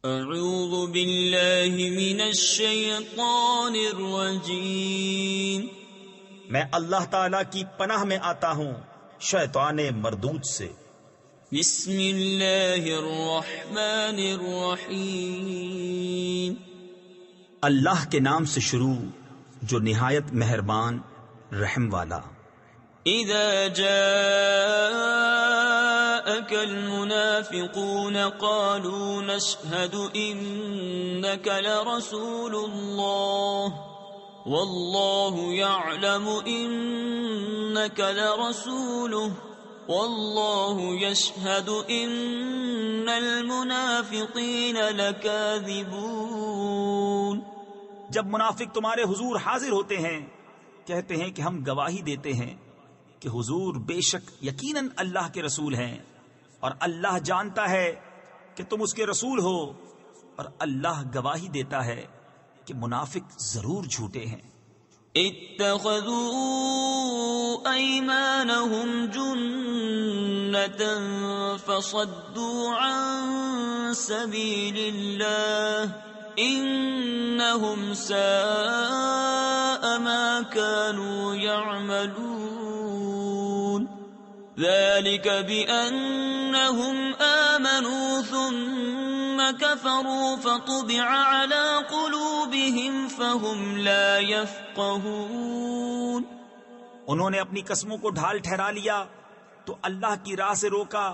اعوذ باللہ من الشیطان الرجیم، میں اللہ تعالی کی پناہ میں آتا ہوں شیطان مردود سے۔ بسم اللہ الرحمن الرحیم، اللہ کے نام سے شروع جو نہایت مہربان رحم والا۔ اذا جاءك المنافقون قالوا نشهد انك لرسول الله والله يعلم انك لرسوله والله يشهد ان المنافقين لكاذبون۔ جب منافق تمہارے حضور حاضر ہوتے ہیں کہتے ہیں کہ ہم گواہی دیتے ہیں کہ حضور بے شک یقیناً اللہ کے رسول ہیں، اور اللہ جانتا ہے کہ تم اس کے رسول ہو، اور اللہ گواہی دیتا ہے کہ منافق ضرور جھوٹے ہیں۔ اتخذوا ایمانہم جنة فصدوا عن سبیل اللہ انہم ساء ما كانوا يعملون۔ ذلك بأنهم آمنوا ثم كفروا فطبع على قلوبهم فهم لا يفقهون۔ انہوں نے اپنی قسموں کو ڈھال ٹھہرا لیا تو اللہ کی راہ سے روکا،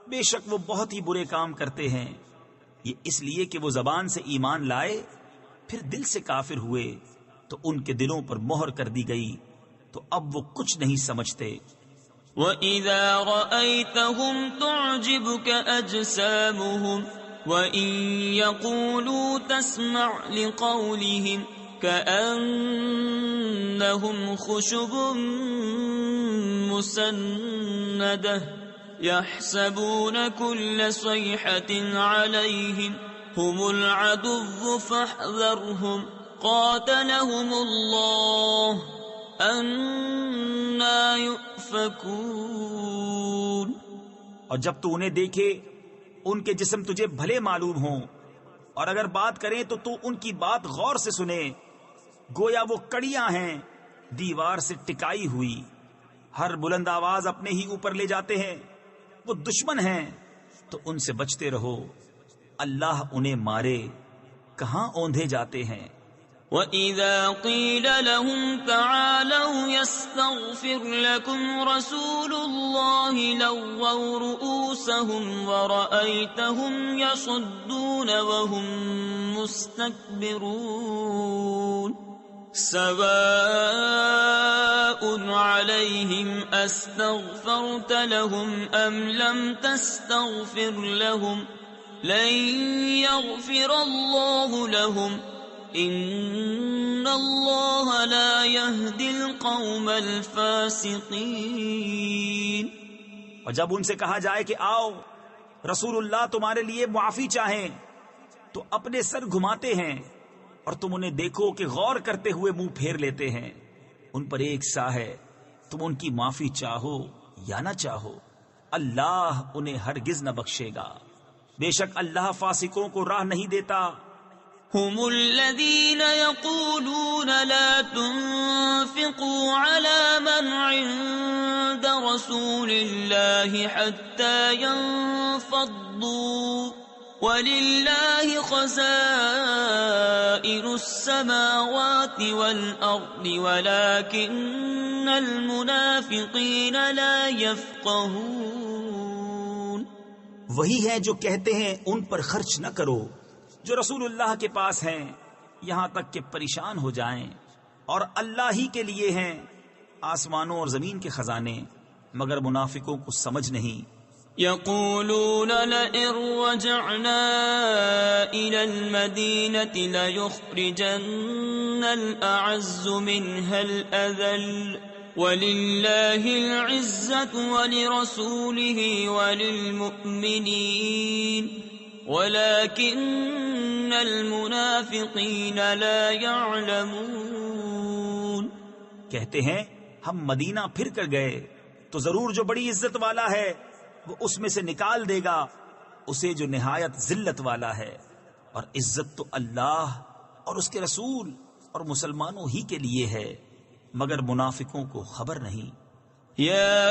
بے شک وہ بہت ہی برے کام کرتے ہیں۔ یہ اس لیے کہ وہ زبان سے ایمان لائے پھر دل سے کافر ہوئے تو ان کے دلوں پر مہر کر دی گئی، تو اب وہ کچھ نہیں سمجھتے۔ وَإِذَا رَأَيْتَهُمْ تُعْجِبُكَ أَجْسَامُهُمْ وَإِن يَقُولُوا تَسْمَعْ لِقَوْلِهِمْ كَأَنَّهُمْ خُشُبٌ مُّسَنَّدَةٌ يَحْسَبُونَ كُلَّ صَيْحَةٍ عَلَيْهِمْ هُمُ الْعَدُوُّ فَاحْذَرْهُمْ قَاتَلَهُمُ اللَّهُ أَنَّىٰ يُؤْفَكُونَ۔ اور جب تو انہیں دیکھے ان کے جسم تجھے بھلے معلوم ہوں، اور اگر بات کریں تو تو ان کی بات غور سے سنے، گویا وہ کڑیاں ہیں دیوار سے ٹکائی ہوئی، ہر بلند آواز اپنے ہی اوپر لے جاتے ہیں۔ وہ دشمن ہیں تو ان سے بچتے رہو، اللہ انہیں مارے کہاں اوندھے جاتے ہیں۔ وَإِذَا قِيلَ لَهُمْ تَعَالَوْا يَسْتَغْفِرْ لَكُمْ رَسُولُ اللَّهِ لَوَّوْا رُءُوسَهُمْ وَرَأَيْتَهُمْ يَصُدُّونَ وَهُمْ مُسْتَكْبِرُونَ۔ سَوَاءٌ عَلَيْهِمْ أَسْتَغْفَرْتَ لَهُمْ أَمْ لَمْ تَسْتَغْفِرْ لَهُمْ لَن يَغْفِرَ اللَّهُ لَهُمْ ان اللہ لا يهدی القوم الفاسقین۔ اور جب ان سے کہا جائے کہ آؤ رسول اللہ تمہارے لیے معافی چاہیں تو اپنے سر گھماتے ہیں، اور تم انہیں دیکھو کہ غور کرتے ہوئے منہ پھیر لیتے ہیں۔ ان پر ایک سا ہے، تم ان کی معافی چاہو یا نہ چاہو اللہ انہیں ہرگز نہ بخشے گا، بے شک اللہ فاسقوں کو راہ نہیں دیتا۔ هم الذين يقولون لا تنفقوا على من عند رسول الله حتى ينفضوا ولله خزائن السماوات والأرض ولكن المنافقين لا يفقهون۔ وہی ہے جو کہتے ہیں ان پر خرچ نہ کرو جو رسول اللہ کے پاس ہیں، یہاں تک کہ پریشان ہو جائیں، اور اللہ ہی کے لیے ہیں آسمانوں اور زمین کے خزانے، مگر منافقوں کو سمجھ نہیں۔ يقولون لئن رجعنا إلى المدينة ليخرجن الأعز منها الأذل ولله العزة ولرسوله وللمؤمنين وَلَكِنَّ الْمُنَافِقِينَ لَا يَعْلَمُونَ۔ کہتے ہیں ہم مدینہ پھر کر گئے تو ضرور جو بڑی عزت والا ہے وہ اس میں سے نکال دے گا اسے جو نہایت ذلت والا ہے، اور عزت تو اللہ اور اس کے رسول اور مسلمانوں ہی کے لیے ہے، مگر منافقوں کو خبر نہیں۔ يا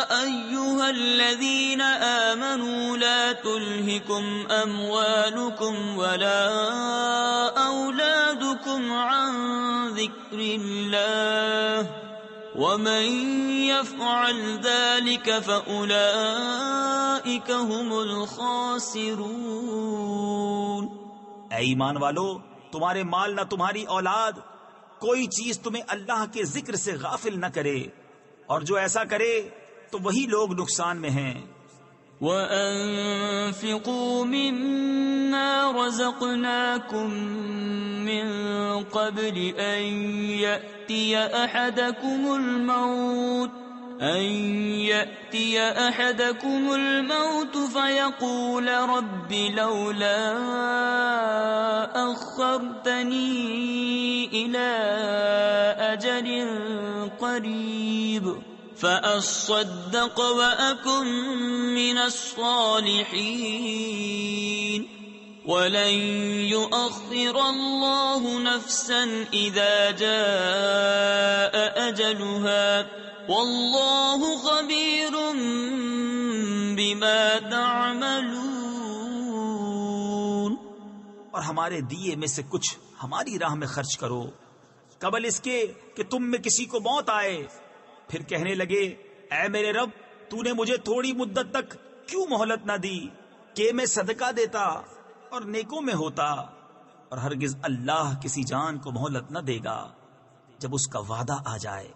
أيها الذين آمنوا لا تلهكم أموالكم ولا أولادكم عن ذكر الله ومن يفعل ذلك فأولئك هم الخاسرون۔ اے ایمان والو، تمہارے مال نہ تمہاری اولاد کوئی چیز تمہیں اللہ کے ذکر سے غافل نہ کرے، اور جو ایسا کرے تو وہی لوگ نقصان میں ہیں۔ وَأَنفِقُوا مِمَّا رَزَقْنَاكُم مِّن قَبْلِ أَن يَأْتِيَ أَحَدَكُمُ الْمَوْتُ فَيَقُولَ رَبِّ لَوْلَا أَخَّرْتَنِي إِلَىٰ أَجَلٍ قَرِيبٍ فَأَصَّدَّقَ وَأَكُن مِّنَ الصَّالِحِينَ وَلَن يُؤَخِّرَ اللَّهُ نَفْسًا إِذَا جَاءَ أَجَلُهَا وَاللَّهُ خَبِيرٌ بِمَا تَعْمَلُونَ۔ اور ہمارے دیے میں سے کچھ ہماری راہ میں خرچ کرو قبل اس کے کہ تم میں کسی کو موت آئے، پھر کہنے لگے اے میرے رب، تو نے مجھے تھوڑی مدت تک کیوں مہلت نہ دی کہ میں صدقہ دیتا اور نیکوں میں ہوتا، اور ہرگز اللہ کسی جان کو مہلت نہ دے گا جب اس کا وعدہ آ جائے،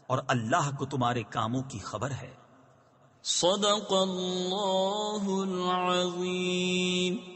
اور اللہ کو تمہارے کاموں کی خبر ہے۔ صدق اللہ العظیم۔